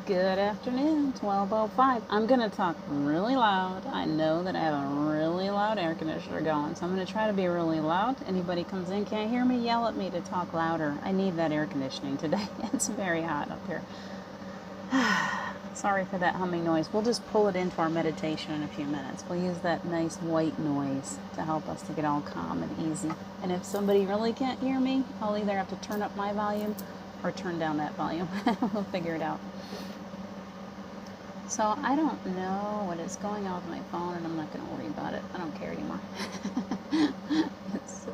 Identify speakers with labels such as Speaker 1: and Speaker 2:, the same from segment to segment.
Speaker 1: Good afternoon, 12:05. I'm going to talk really loud. I know that I have a really loud air conditioner going, so I'm going to try to be really loud. Anybody comes in, can't hear me, yell at me to talk louder. I need that air conditioning today. It's very hot up here. Sorry for that humming noise. We'll just pull it into our meditation in a few minutes. We'll use that nice white noise to help us to get all calm and easy. And if somebody really can't hear me, I'll either have to turn up my volume or turn down that volume. We'll figure it out. So I don't know what is going on with my phone, and I'm not going to worry about it. I don't care anymore.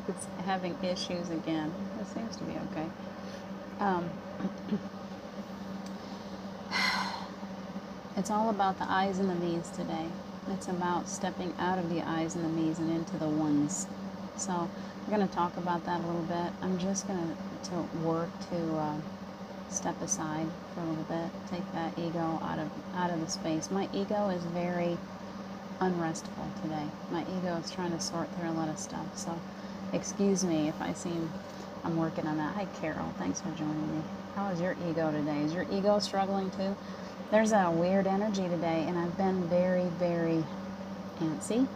Speaker 1: it's having issues again. It seems to be okay. It's all about the I's and the me's today. It's about stepping out of the I's and the me's and into the ones. So we're going to talk about that a little bit. I'm just going to work to step aside for a little bit, take that ego out of the space. My ego is very unrestful today. My ego is trying to sort through a lot of stuff. So excuse me if I seem I'm working on that. Hi Carol, thanks for joining me. How is your ego today? Is your ego struggling too? There's a weird energy today, and I've been very, very antsy,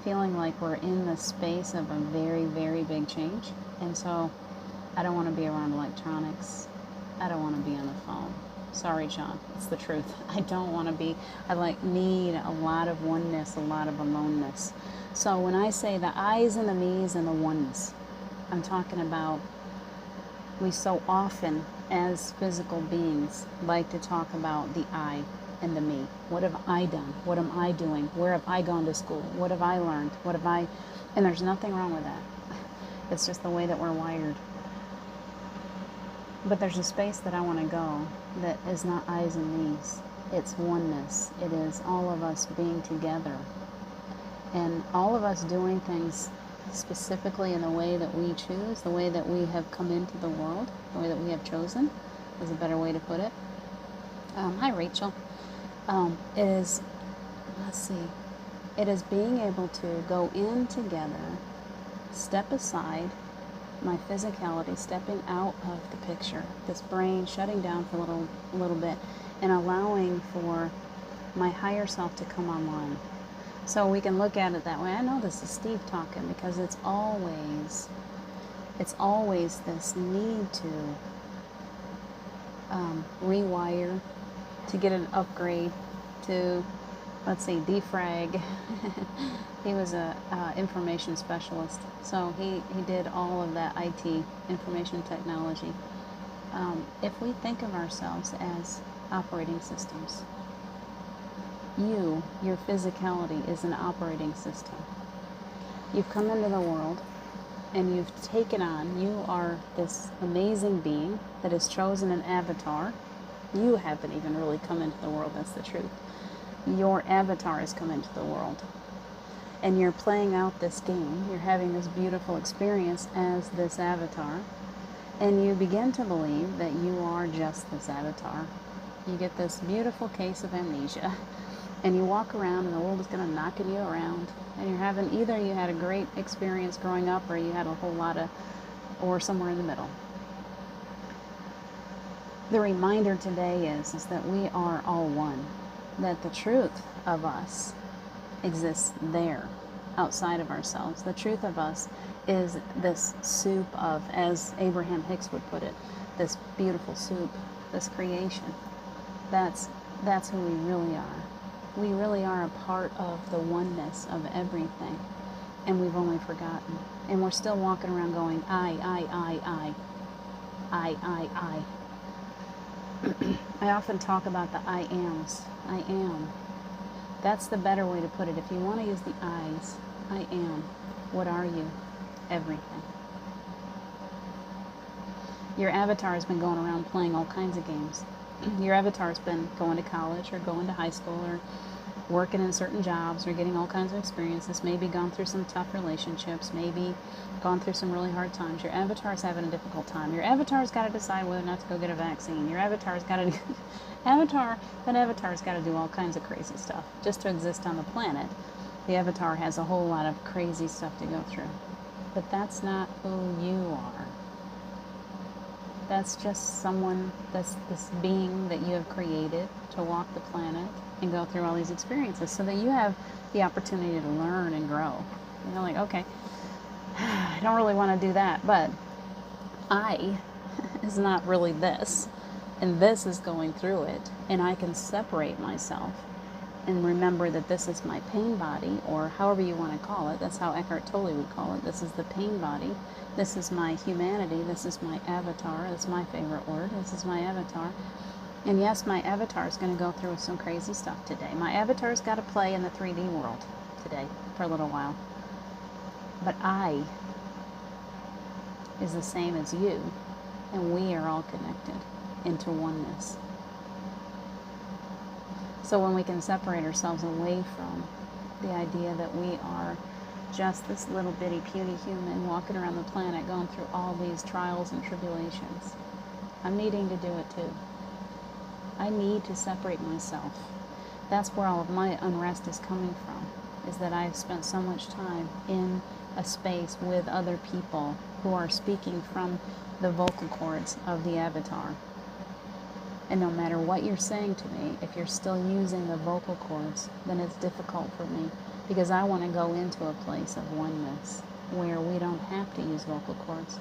Speaker 1: feeling like we're in the space of a very, very big change. And so I don't want to be around electronics. I don't want to be on the phone. Sorry, John. It's the truth. I don't want to be. Need a lot of oneness, a lot of aloneness. So when I say the I's and the me's and the oneness, I'm talking about we so often, as physical beings, like to talk about the I and the me. What have I done? What am I doing? Where have I gone to school? What have I learned? And there's nothing wrong with that. It's just the way that we're wired. But there's a space that I want to go that is not I's and me's. It's oneness. It is all of us being together. And all of us doing things specifically in the way that we choose, the way that we have come into the world, the way that we have chosen, is a better way to put it. Hi, Rachel. It is, it is being able to go in together, step aside, my physicality, stepping out of the picture, this brain shutting down for a little bit, and allowing for my higher self to come online. So we can look at it that way. I know this is Steve talking because it's always this need to rewire, to get an upgrade, to, defrag. He was a information specialist, so he did all of that IT, information technology. If we think of ourselves as operating systems, your physicality is an operating system. You've come into the world and you've taken on, you are this amazing being that has chosen an avatar. You haven't even really come into the world, that's the truth. Your avatar has come into the world. And you're playing out this game. You're having this beautiful experience as this avatar. And you begin to believe that you are just this avatar. You get this beautiful case of amnesia. And you walk around and the world is kind of knocking you around. And you're having, either you had a great experience growing up or you had a whole lot of, or somewhere in the middle. The reminder today is that we are all one. That the truth of us exists there, outside of ourselves. The truth of us is this soup of, as Abraham Hicks would put it, this beautiful soup, this creation. That's who we really are. We really are a part of the oneness of everything, and we've only forgotten. And we're still walking around going, I. I often talk about the I ams. I am. That's the better way to put it. If you want to use the I's, I am. What are you? Everything. Your avatar has been going around playing all kinds of games. Your avatar has been going to college or going to high school or working in certain jobs or getting all kinds of experiences, maybe gone through some tough relationships, maybe gone through some really hard times. Your avatar's having a difficult time. Your avatar's got to decide whether or not to go get a vaccine. Your avatar's got to avatar's got to do all kinds of crazy stuff just to exist on the planet. The avatar has a whole lot of crazy stuff to go through. But that's not who you are. That's just someone, that's this being that you have created to walk the planet and go through all these experiences so that you have the opportunity to learn and grow. You know, like, okay, I don't really want to do that, but I is not really this, and this is going through it, and I can separate myself and remember that this is my pain body, or however you want to call it. That's how Eckhart Tolle would call it. This is the pain body. This is my humanity. This is my avatar. That's my favorite word. This is my avatar. And yes, my avatar is going to go through some crazy stuff today. My avatar's got to play in the 3D world today for a little while. But I is the same as you, and we are all connected into oneness. So when we can separate ourselves away from the idea that we are just this little bitty puny human walking around the planet going through all these trials and tribulations, I'm needing to do it too. I need to separate myself. That's where all of my unrest is coming from, is that I've spent so much time in a space with other people who are speaking from the vocal cords of the avatar. And no matter what you're saying to me, if you're still using the vocal cords, then it's difficult for me, because I want to go into a place of oneness where we don't have to use vocal cords.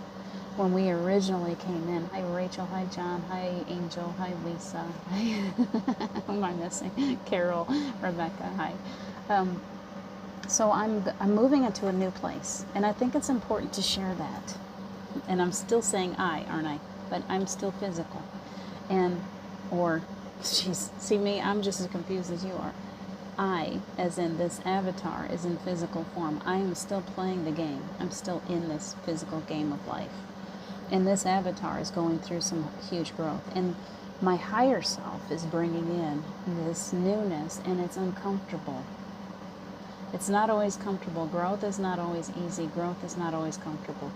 Speaker 1: When we originally came in, hi Rachel, hi John, hi Angel, hi Lisa, who am I missing? Carol, Rebecca, hi. So I'm moving into a new place, and I think it's important to share that. And I'm still saying I, aren't I? But I'm still physical. See me, I'm just as confused as you are. I, as in this avatar, is in physical form. I am still playing the game. I'm still in this physical game of life. And this avatar is going through some huge growth. And my higher self is bringing in this newness, and it's uncomfortable. It's not always comfortable. Growth is not always easy. Growth is not always comfortable.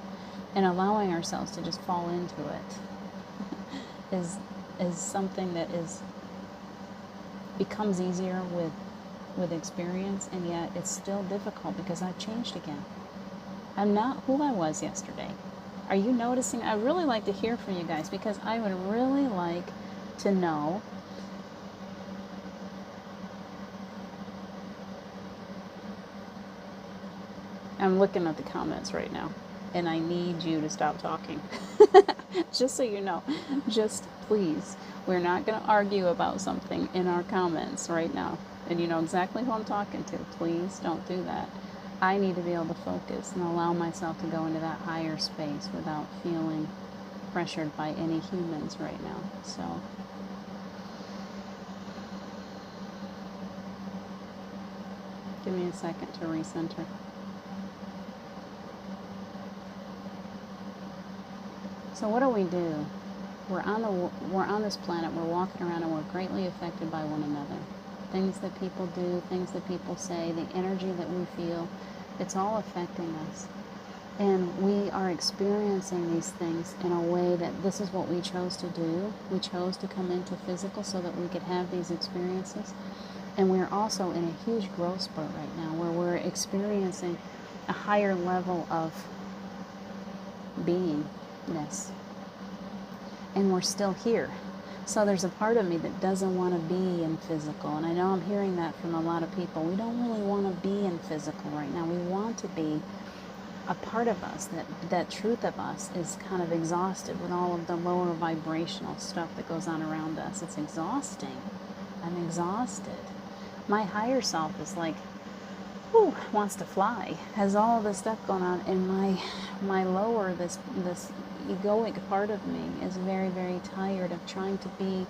Speaker 1: And allowing ourselves to just fall into it is something that becomes easier with experience, and yet it's still difficult because I've changed again. I'm not who I was yesterday. Are you noticing? I'd really like to hear from you guys, because I would really like to know I'm looking at the comments right now, and I need you to stop talking. Just so you know, just please, we're not going to argue about something in our comments right now. And you know exactly who I'm talking to. Please don't do that. I need to be able to focus and allow myself to go into that higher space without feeling pressured by any humans right now. So give me a second to recenter. So what do? We're on this planet, we're walking around, and we're greatly affected by one another. Things that people do, things that people say, the energy that we feel, it's all affecting us. And we are experiencing these things in a way that this is what we chose to do. We chose to come into physical so that we could have these experiences. And we're also in a huge growth spurt right now, where we're experiencing a higher level of beingness. And we're still here. So there's a part of me that doesn't want to be in physical. And I know I'm hearing that from a lot of people. We don't really want to be in physical right now. We want to be a part of us, that truth of us is kind of exhausted with all of the lower vibrational stuff that goes on around us. It's exhausting. I'm exhausted. My higher self is like, whew, wants to fly, has all this stuff going on, and my lower, this egoic part of me is very, very tired of trying to be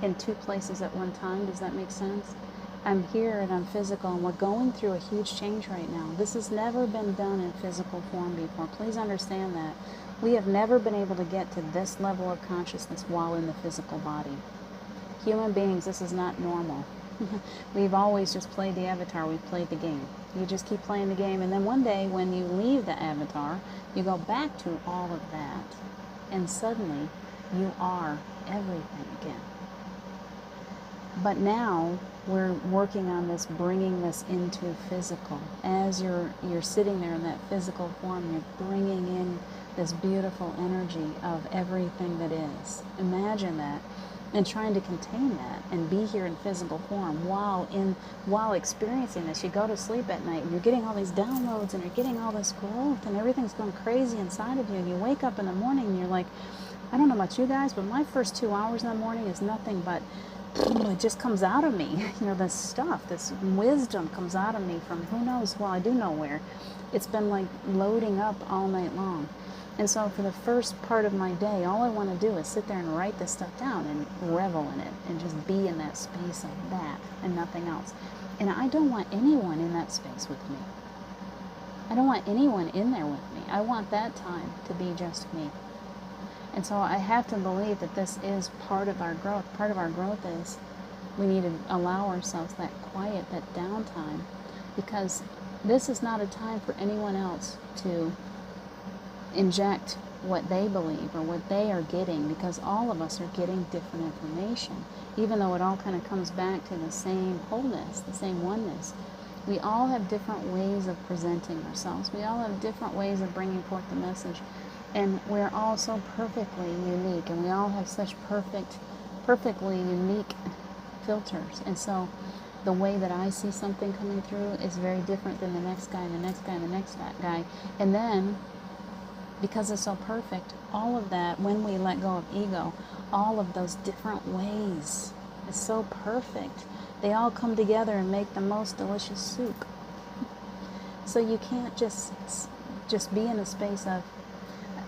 Speaker 1: in two places at one time. Does that make sense? I'm here and I'm physical, and we're going through a huge change right now. This has never been done in physical form before. Please understand that. We have never been able to get to this level of consciousness while in the physical body. Human beings, this is not normal. We've always just played the avatar. We've played the game. You just keep playing the game, and then one day when you leave the avatar, you go back to all of that, and suddenly you are everything again. But now we're working on this, bringing this into physical. As you're sitting there in that physical form, you're bringing in this beautiful energy of everything that is. Imagine that, and trying to contain that and be here in physical form while experiencing this. You go to sleep at night and you're getting all these downloads and you're getting all this growth and everything's going crazy inside of you, and you wake up in the morning and you're like, I don't know about you guys, but my first 2 hours in the morning is nothing but, it just comes out of me. This stuff, this wisdom comes out of me from who knows, well, I do know where. It's been like loading up all night long. And so for the first part of my day, all I want to do is sit there and write this stuff down and revel in it and just be in that space of that and nothing else. And I don't want anyone in that space with me. I don't want anyone in there with me. I want that time to be just me. And so I have to believe that this is part of our growth. Part of our growth is we need to allow ourselves that quiet, that downtime, because this is not a time for anyone else to inject what they believe or what they are getting, because all of us are getting different information. Even though it all kind of comes back to the same wholeness, the same oneness, we all have different ways of presenting ourselves. We all have different ways of bringing forth the message. And we're all so perfectly unique, and we all have such perfectly unique filters. And so the way that I see something coming through is very different than the next guy, and the next guy, and the next guy. And then, because it's so perfect, all of that, when we let go of ego, all of those different ways is so perfect. They all come together and make the most delicious soup. So you can't just be in a space of,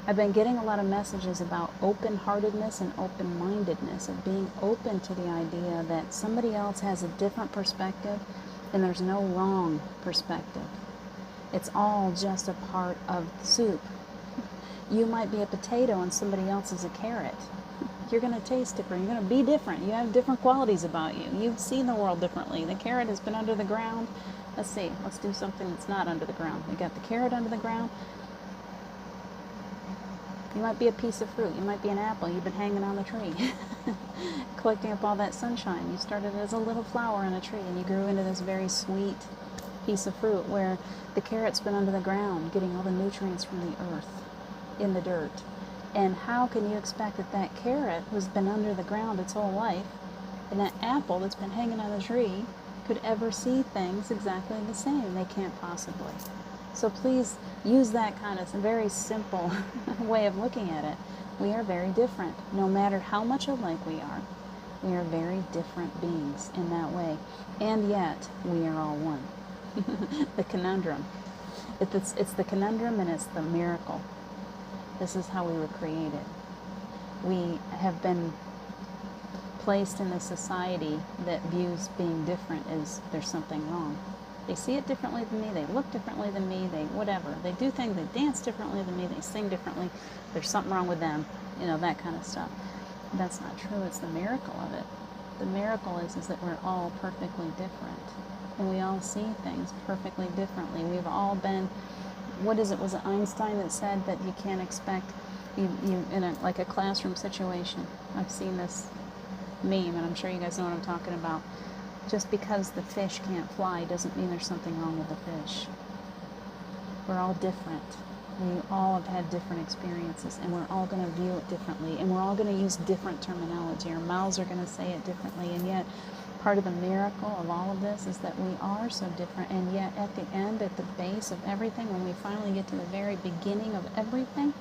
Speaker 1: I've been getting a lot of messages about open-heartedness and open-mindedness, of being open to the idea that somebody else has a different perspective and there's no wrong perspective. It's all just a part of the soup. You might be a potato and somebody else is a carrot. You're going to taste different. You're going to be different. You have different qualities about you. You've seen the world differently. The carrot has been under the ground. Let's see. Let's do something that's not under the ground. We got the carrot under the ground. You might be a piece of fruit. You might be an apple. You've been hanging on the tree, collecting up all that sunshine. You started as a little flower on a tree, and you grew into this very sweet piece of fruit, where the carrot's been under the ground, getting all the nutrients from the earth, in the dirt. And how can you expect that that carrot, who's been under the ground its whole life, and that apple that's been hanging on the tree, could ever see things exactly the same? They can't possibly. So please use that kind of very simple way of looking at it. We are very different. No matter how much alike we are very different beings in that way. And yet, we are all one. The conundrum. It's the conundrum, and it's the miracle. This is how we were created. We have been placed in a society that views being different as there's something wrong. They see it differently than me, they look differently than me, they whatever. They do things, they dance differently than me, they sing differently. There's something wrong with them, that kind of stuff. That's not true. It's the miracle of it. The miracle is that we're all perfectly different. And we all see things perfectly differently. We've all been, was it Einstein that said that you can't expect, you in like a classroom situation. I've seen this meme, and I'm sure you guys know what I'm talking about. Just because the fish can't fly doesn't mean there's something wrong with the fish. We're all different. We all have had different experiences, and we're all going to view it differently, and we're all going to use different terminology. Our mouths are going to say it differently, and yet part of the miracle of all of this is that we are so different, and yet at the end, at the base of everything, when we finally get to the very beginning of everything,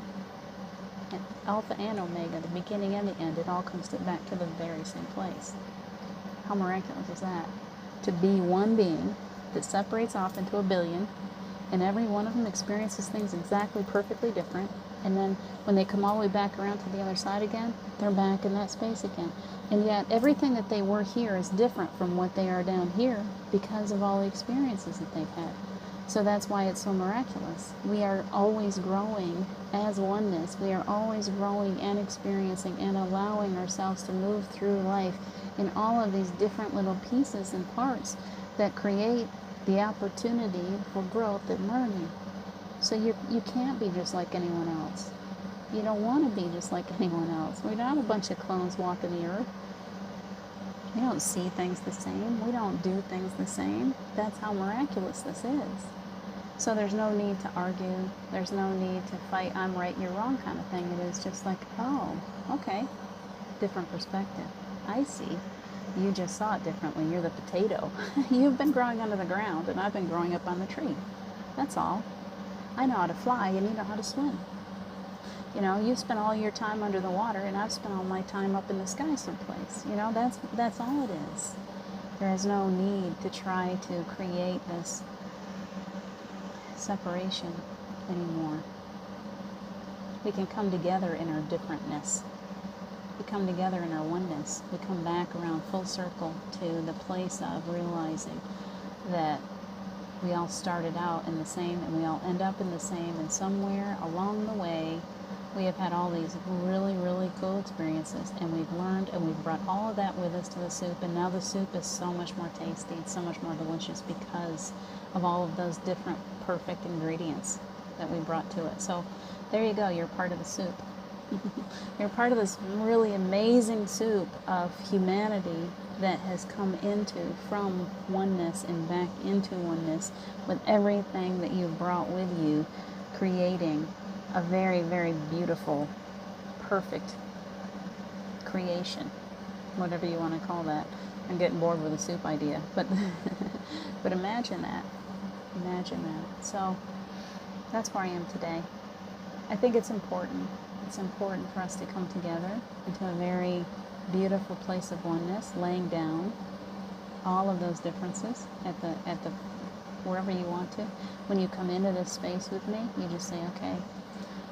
Speaker 1: Alpha and Omega, the beginning and the end, it all comes back to the very same place. How miraculous is that? To be one being that separates off into a billion, and every one of them experiences things exactly perfectly different, and then when they come all the way back around to the other side again, they're back in that space again. And yet everything that they were here is different from what they are down here because of all the experiences that they've had. So that's why it's so miraculous. We are always growing as oneness. We are always growing and experiencing and allowing ourselves to move through life in all of these different little pieces and parts that create the opportunity for growth and learning. So you can't be just like anyone else. You don't want to be just like anyone else. We're not a bunch of clones walking the earth. We don't see things the same. We don't do things the same. That's how miraculous this is. So there's no need to argue. There's no need to fight, I'm right, you're wrong kind of thing. It is just like, oh, okay, different perspective. I see. You just saw it differently. You're the potato. You've been growing under the ground, and I've been growing up on the tree. That's all. I know how to fly, and you know how to swim. You know, you spent all your time under the water, and I've spent all my time up in the sky someplace. You know, that's all it is. There is no need to try to create this separation anymore. We can come together in our differentness. We come together in our oneness. We come back around full circle to the place of realizing that we all started out in the same and we all end up in the same, and somewhere along the way we have had all these really, really cool experiences, and we've learned, and we've brought all of that with us to the soup, and now the soup is so much more tasty, it's so much more delicious because of all of those different perfect ingredients that we brought to it. So there you go, you're part of the soup. You're part of this really amazing soup of humanity that has come from oneness and back into oneness with everything that you've brought with you, creating a very, very beautiful, perfect creation, whatever you want to call that. I'm getting bored with the soup idea, but but imagine that. Imagine that. So that's where I am today. I think it's important. It's important for us to come together into a very beautiful place of oneness, laying down all of those differences at the wherever you want to. When you come into this space with me, you just say, okay,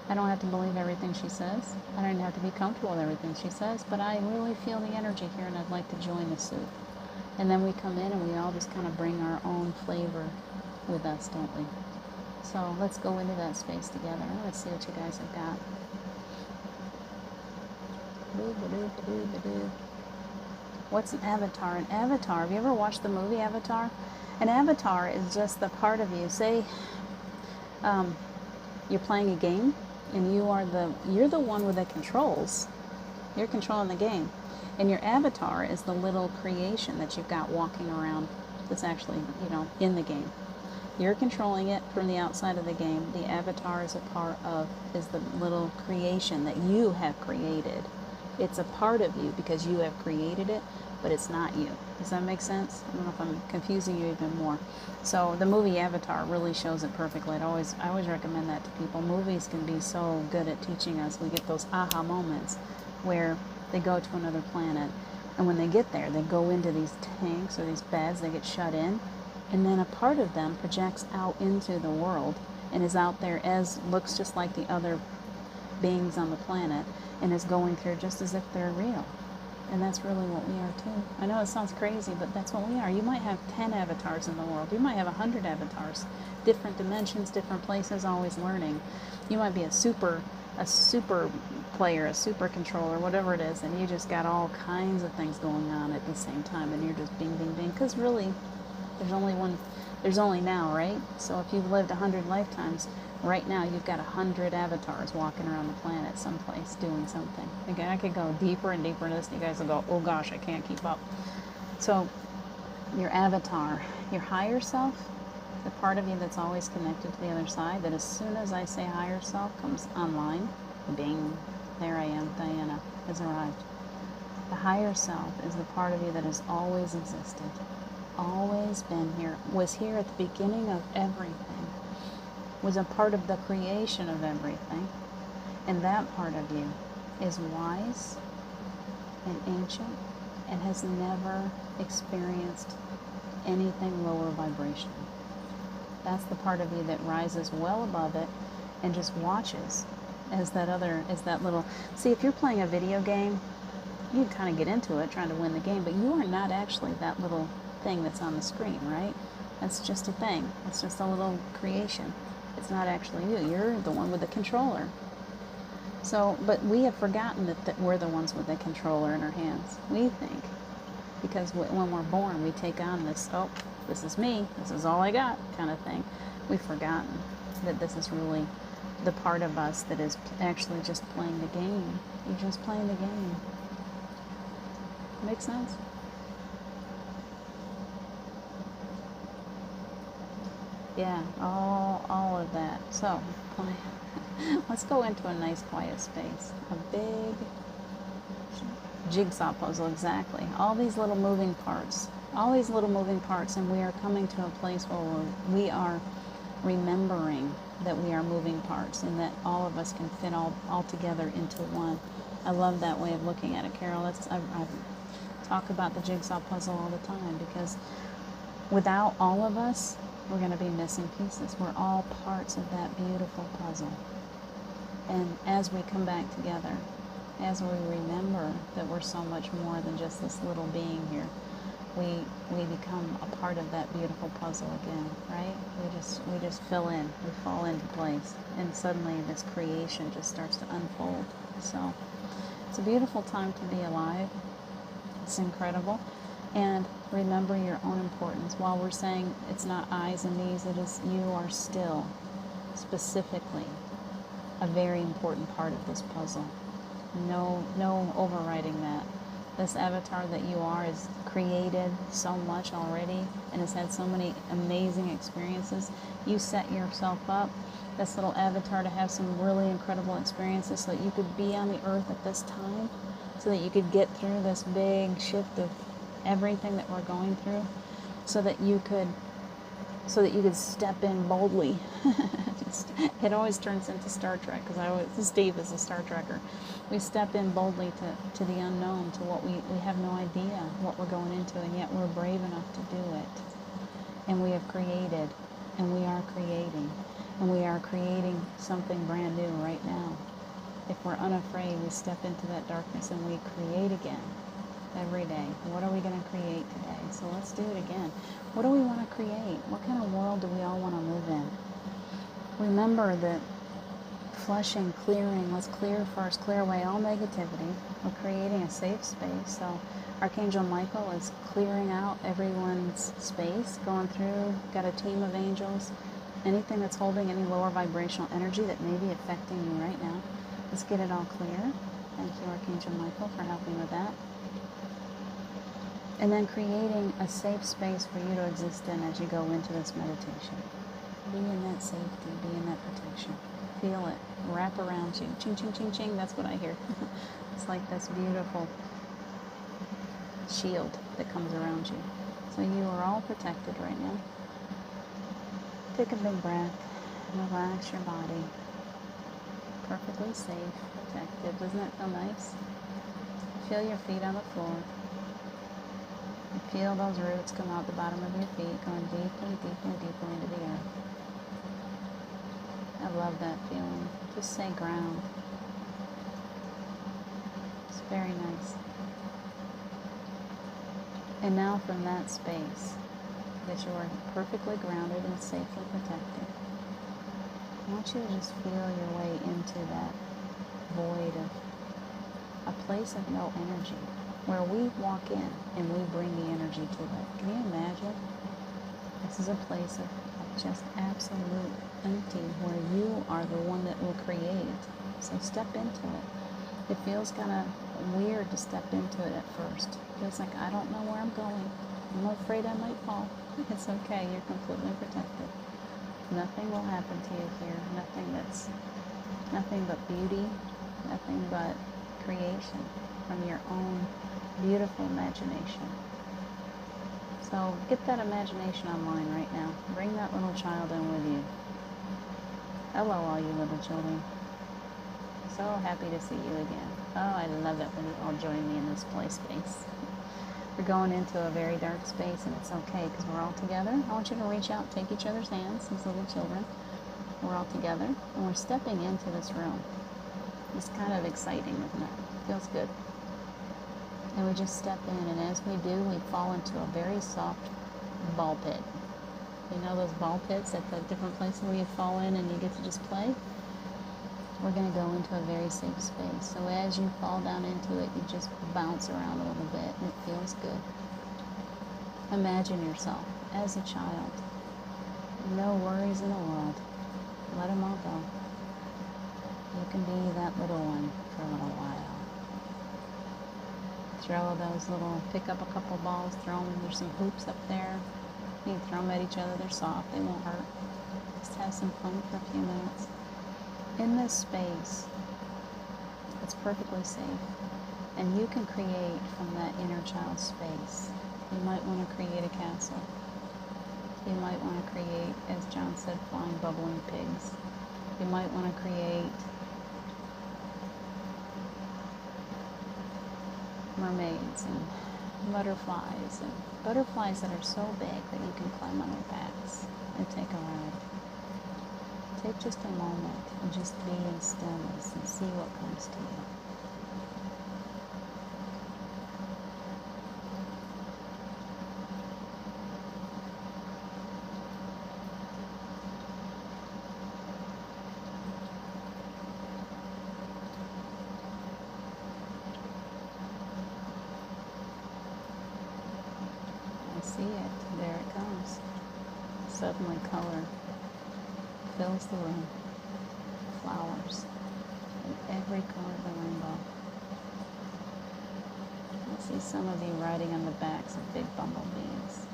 Speaker 1: I don't have to believe everything she says. I don't have to be comfortable with everything she says, but I really feel the energy here and I'd like to join the soup. And then we come in and we all just kind of bring our own flavor with us, don't we? So let's go into that space together. Let's see what you guys have got. What's an avatar? An avatar, have you ever watched the movie Avatar? An avatar is just the part of you. Say you're playing a game and you're the one with the controls. You're controlling the game. And your avatar is the little creation that you've got walking around that's actually, in the game. You're controlling it from the outside of the game. The avatar is is the little creation that you have created. It's a part of you because you have created it, but it's not you. Does that make sense? I don't know if I'm confusing you even more. So the movie Avatar really shows it perfectly. I always recommend that to people. Movies can be so good at teaching us. We get those aha moments where they go to another planet, and when they get there, they go into these tanks or these beds, they get shut in, and then a part of them projects out into the world and is out there looks just like the other beings on the planet, and is going through just as if they're real. And that's really what we are too. I know it sounds crazy, but that's what we are. You might have 10 avatars in the world. You might have 100 avatars. Different dimensions, different places, always learning. You might be a super player, a super controller, whatever it is, and you just got all kinds of things going on at the same time, and you're just bing, bing, bing. Because really, there's only now, right? So if you've lived 100 lifetimes, right now you've got 100 avatars walking around the planet someplace doing something. Again, I could go deeper and deeper into this, and you guys will go, oh gosh, I can't keep up. So your avatar, your higher self, the part of you that's always connected to the other side, that as soon as I say higher self comes online, bing, there I am, Diana has arrived. The higher self is the part of you that has always existed, always been here, was here at the beginning of everything, was a part of the creation of everything. And that part of you is wise and ancient and has never experienced anything lower vibration. That's the part of you that rises well above it and just watches as that little, see, if you're playing a video game, you can kind of get into it trying to win the game, but you are not actually that little thing that's on the screen, right? That's just a thing. It's just a little creation. It's not actually you. You're the one with the controller. So, but we have forgotten that we're the ones with the controller in our hands. We think, because when we're born, we take on this, oh, this is me, this is all I got kind of thing. We've forgotten that this is really the part of us that is actually just playing the game. You're just playing the game. Make sense? Yeah, all of that. So let's go into a nice quiet space. A big jigsaw puzzle, exactly. All these little moving parts. All these little moving parts, and we are coming to a place where we are remembering that we are moving parts and that all of us can fit all together into one. I love that way of looking at it, Carol. I talk about the jigsaw puzzle all the time because without all of us, we're going to be missing pieces. We're all parts of that beautiful puzzle. And as we come back together, as we remember that we're so much more than just this little being here, we become a part of that beautiful puzzle again, right? We just fill in, we fall into place, and suddenly this creation just starts to unfold. So it's a beautiful time to be alive. It's incredible. And remember your own importance. While we're saying it's not eyes and knees, it is you are still specifically a very important part of this puzzle. No overriding that. This avatar that you are is created so much already and has had so many amazing experiences. You set yourself up, this little avatar, to have some really incredible experiences so that you could be on the earth at this time, so that you could get through this big shift of everything that we're going through, so that you could step in boldly. It always turns into Star Trek, because Steve is a Star Trekker. We step in boldly to the unknown, to what we have no idea what we're going into, and yet we're brave enough to do it. And we have created, and we are creating, and we are creating something brand new right now. If we're unafraid, we step into that darkness and we create again every day. What are we going to create today? So let's do it again. What do we want to create? What kind of world do we all want to live in? Remember that flushing, clearing, let's clear first, clear away all negativity. We're creating a safe space. So Archangel Michael is clearing out everyone's space, going through, got a team of angels. Anything that's holding any lower vibrational energy that may be affecting you right now, let's get it all clear. Thank you, Archangel Michael, for helping with that. And then creating a safe space for you to exist in as you go into this meditation. Be in that safety, be in that protection. Feel it wrap around you. Ching, ching, ching, ching. That's what I hear. It's like this beautiful shield that comes around you. So you are all protected right now. Take a big breath. Relax your body. Perfectly safe, protected. Doesn't that feel nice? Feel your feet on the floor. And feel those roots come out the bottom of your feet, going deeply, deeply, deeply into the earth. I love that feeling. Just say ground. It's very nice. And now from that space that you are perfectly grounded and safely protected, I want you to just feel your way into that void of a place of no energy, where we walk in and we bring the energy to it. Can you imagine? This is a place of just absolute empty, where you are the one that will create. So step into it. It feels kind of weird to step into it at first. It feels like, I don't know where I'm going. I'm afraid I might fall. It's okay. You're completely protected. Nothing will happen to you here. Nothing but beauty, nothing but creation from your own beautiful imagination. So get that imagination online right now. Bring that little child in with you. Hello, all you little children. So happy to see you again. Oh, I love it when you all join me in this play space. We're going into a very dark space, and it's okay because we're all together. I want you to reach out, take each other's hands, these little children. We're all together, and we're stepping into this room. It's kind of exciting, isn't it? Feels good. And we just step in, and as we do, we fall into a very soft ball pit. You know those ball pits at the different places where you fall in and you get to just play? We're going to go into a very safe space. So as you fall down into it, you just bounce around a little bit, and it feels good. Imagine yourself as a child. No worries in the world. Let them all go. You can be that little one for a little while. Pick up a couple balls, throw them. There's some hoops up there. You can throw them at each other. They're soft. They won't hurt. Just have some fun for a few minutes. In this space, it's perfectly safe. And you can create from that inner child space. You might want to create a castle. You might want to create, as John said, flying bubbling pigs. You might want to create mermaids and butterflies that are so big that you can climb on their backs and take a ride. Take just a moment and just be in stillness and see what comes to you. See it. There it comes. Suddenly color fills the room. Flowers in every color of the rainbow. I see some of you riding on the backs of big bumblebees.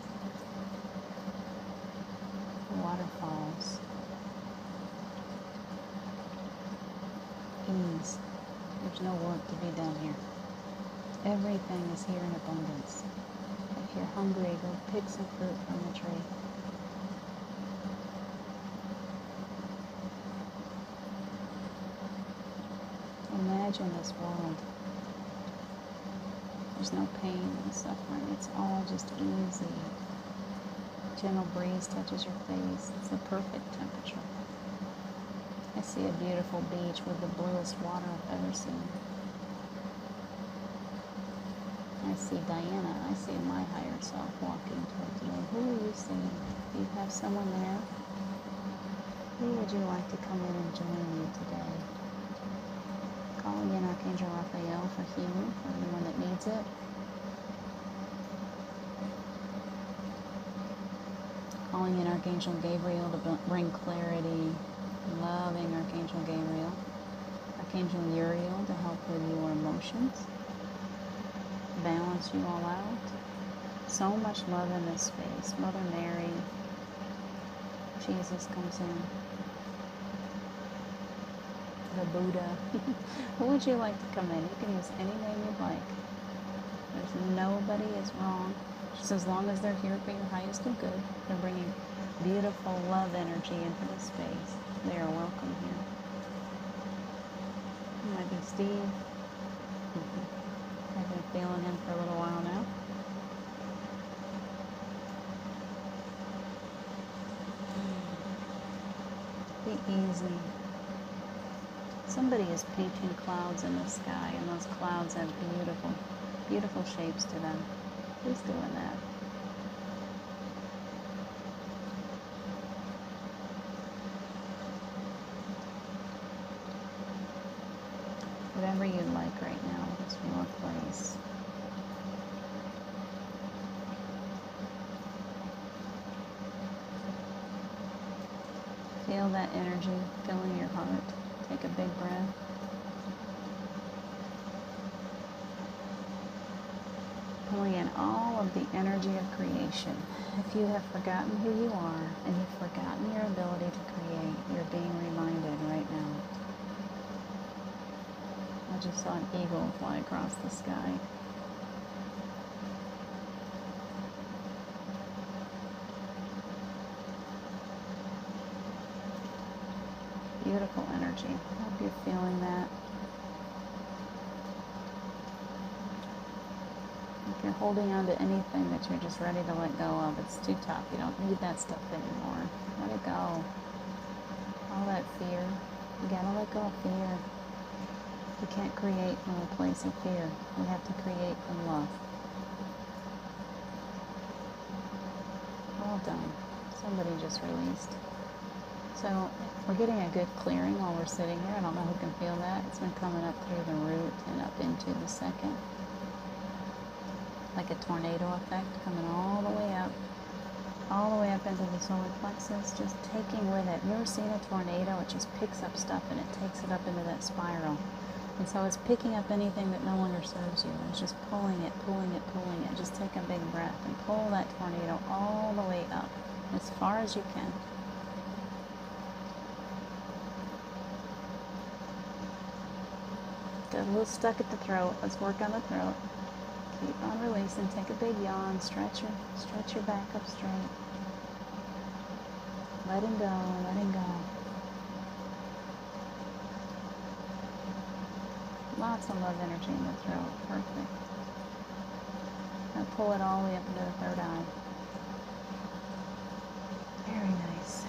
Speaker 1: Waterfalls. Ease. There's no work to be done here. Everything is here in abundance. If you're hungry, go pick some fruit from the tree. Imagine this world. There's no pain and suffering. It's all just easy. Gentle breeze touches your face. It's the perfect temperature. I see a beautiful beach with the bluest water I've ever seen. I see Diana. I see my higher self walking towards you. Who are you seeing? Do you have someone there? Who would you like to come in and join you today? Calling in Archangel Raphael for healing for anyone that needs it. Calling in Archangel Gabriel to bring clarity. Loving Archangel Gabriel. Archangel Uriel to help with your emotions. Balance you all out. So much love in this space. Mother Mary, Jesus comes in. The Buddha. Who would you like to come in? You can use any name you'd like. There's nobody is wrong. Just as long as they're here for your highest and good. They're bringing beautiful love energy into the space. They are welcome here. It might be Steve. I've been feeling him for a little while now. Be easy. Somebody is painting clouds in the sky, and those clouds have beautiful, beautiful shapes to them. Who's doing that? Whatever you'd like right now, it's your place. Feel that energy filling your heart. Take a big breath. Pulling in all of the energy of creation. If you have forgotten who you are and you've forgotten your ability to create, you're being reminded right now. I just saw an eagle fly across the sky. Beautiful energy. I hope you're feeling that. If you're holding on to anything that you're just ready to let go of, it's too tough. You don't need that stuff anymore. Let it go. All that fear. You gotta let go of fear. You can't create from a place of fear. We have to create from love. Well done. Somebody just released. So we're getting a good clearing while we're sitting here. I don't know who can feel that. It's been coming up through the root and up into the second. Like a tornado effect coming all the way up into the solar plexus, just taking with it. You ever seen a tornado? It just picks up stuff and it takes it up into that spiral. And so it's picking up anything that no longer serves you. It's just pulling it, pulling it, pulling it. Just take a big breath and pull that tornado all the way up, as far as you can. still a little stuck at the throat. Let's work on the throat. Keep on releasing. Take a big yawn. Stretch your back up straight. Letting go, letting go. Lots of love energy in the throat. Perfect. Now pull it all the way up into the third eye. Very nice.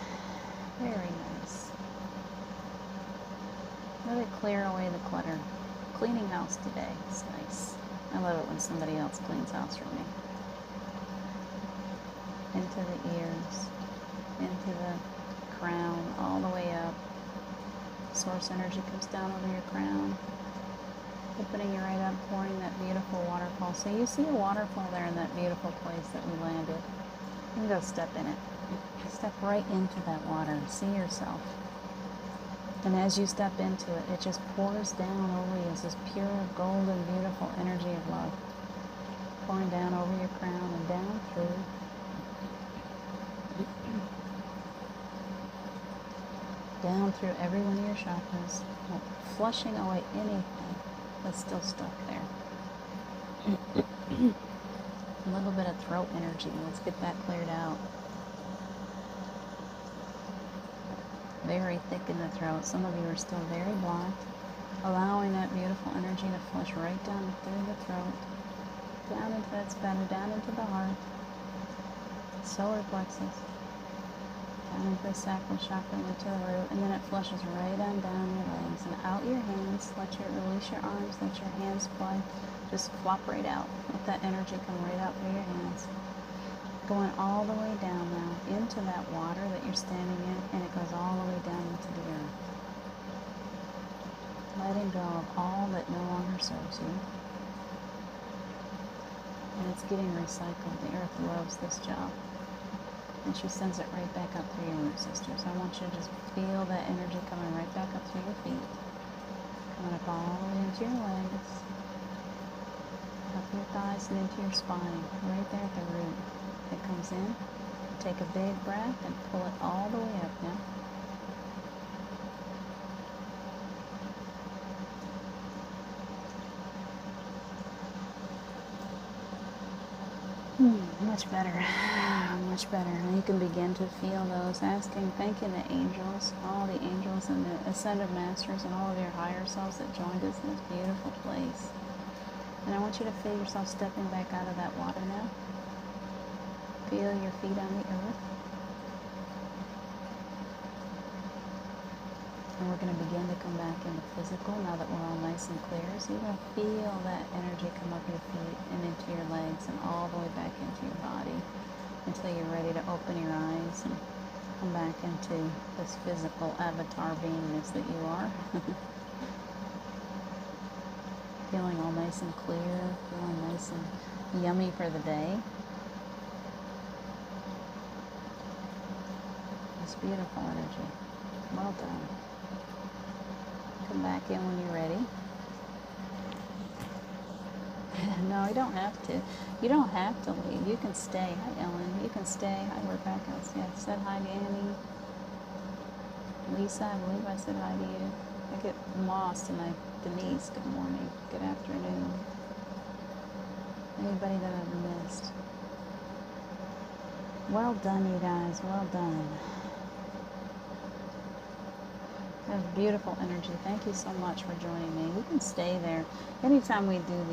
Speaker 1: Very nice. Really clear away the clutter. Cleaning house today. It's nice. I love it when somebody else cleans house for me. Into the ears. Into the crown. All the way up. Source energy comes down over your crown. Opening it right up, pouring that beautiful waterfall. So you see a waterfall there in that beautiful place that we landed. You can go step in it. Step right into that water. See yourself. And as you step into it, it just pours down over you as this pure, golden, beautiful energy of love. Pouring down over your crown and down through. Down through every one of your chakras. Flushing away anything that's still stuck there. A little bit of throat energy. Let's get that cleared out. Very thick in the throat. Some of you are still very blocked. Allowing that beautiful energy to flush right down through the throat. Down into that spine, down into the heart. Solar plexus. Down into the sacral chakra, into the root, and then it flushes right on down your legs and out your hands. Release your arms, let your hands fly. Just flop right out. Let that energy come right out through your hands. Going all the way down now into that water that you're standing in, and it goes all the way down into the earth. Letting go of all that no longer serves you. And it's getting recycled. The earth loves this job. And she sends it right back up through your root system. So I want you to just feel that energy coming right back up through your feet. Coming up all the way into your legs. Up your thighs and into your spine. Right there at the root. It comes in. Take a big breath and pull it all the way up now. Much better, much better. And you can begin to feel those, thanking the angels, all the angels and the ascended masters and all of your higher selves that joined us in this beautiful place. And I want you to feel yourself stepping back out of that water now. Feel your feet on the earth. And we're going to begin to come back into physical now that we're all nice and clear. So you're going to feel that energy come up your feet and into your legs and all the way back into your body until you're ready to open your eyes and come back into this physical avatar beingness that you are. Feeling all nice and clear, feeling nice and yummy for the day. This beautiful energy. Well done. Come back in when you're ready. No, you don't have to. You don't have to leave. You can stay. Hi, Ellen. You can stay. Hi, Rebecca. Yeah, said hi to Annie. Lisa, I believe I said hi to you. I get lost and Denise, good morning. Good afternoon. Anybody that I've missed. Well done, you guys. Well done. That's beautiful energy. Thank you so much for joining me. You can stay there. Anytime we do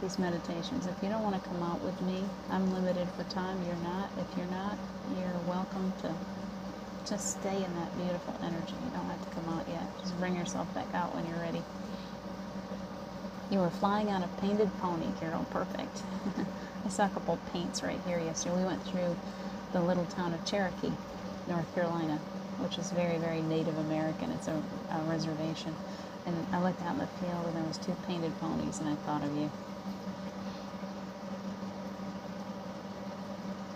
Speaker 1: these meditations, if you don't want to come out with me, I'm limited for time. You're not. If you're not, you're welcome to just stay in that beautiful energy. You don't have to come out yet. Just bring yourself back out when you're ready. You were flying on a painted pony, Carol. Perfect. I saw a couple of paints right here yesterday. We went through the little town of Cherokee, North Carolina, which is very, very Native American. It's a reservation. And I looked out in the field and there was 2 painted ponies and I thought of you.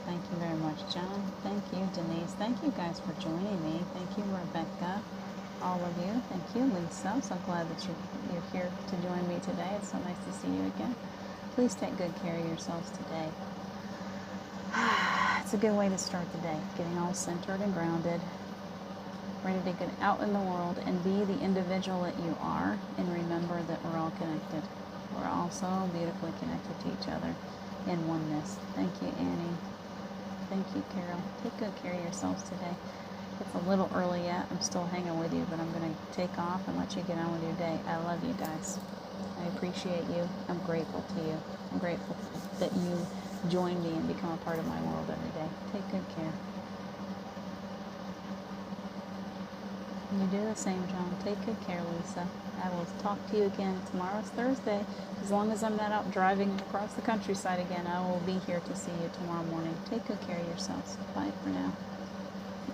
Speaker 1: Thank you very much, John. Thank you, Denise. Thank you guys for joining me. Thank you, Rebecca. All of you. Thank you, Lisa. I'm so glad that you're here to join me today. It's so nice to see you again. Please take good care of yourselves today. It's a good way to start the day, getting all centered and grounded. ready to get out in the world and be the individual that you are, and remember that we're all connected. We're all so beautifully connected to each other in oneness. Thank you, Annie. Thank you, Carol. Take good care of yourselves today. It's a little early yet. I'm still hanging with you, but I'm going to take off and let you get on with your day. I love you guys. I appreciate you. I'm grateful to you. I'm grateful that you join me and become a part of my world every day. Take good care. You do the same, John. Take good care, Lisa. I will talk to you again. Tomorrow's Thursday. As long as I'm not out driving across the countryside again, I will be here to see you tomorrow morning. Take good care of yourselves. Bye for now.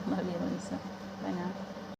Speaker 1: Love you, Lisa. Bye now.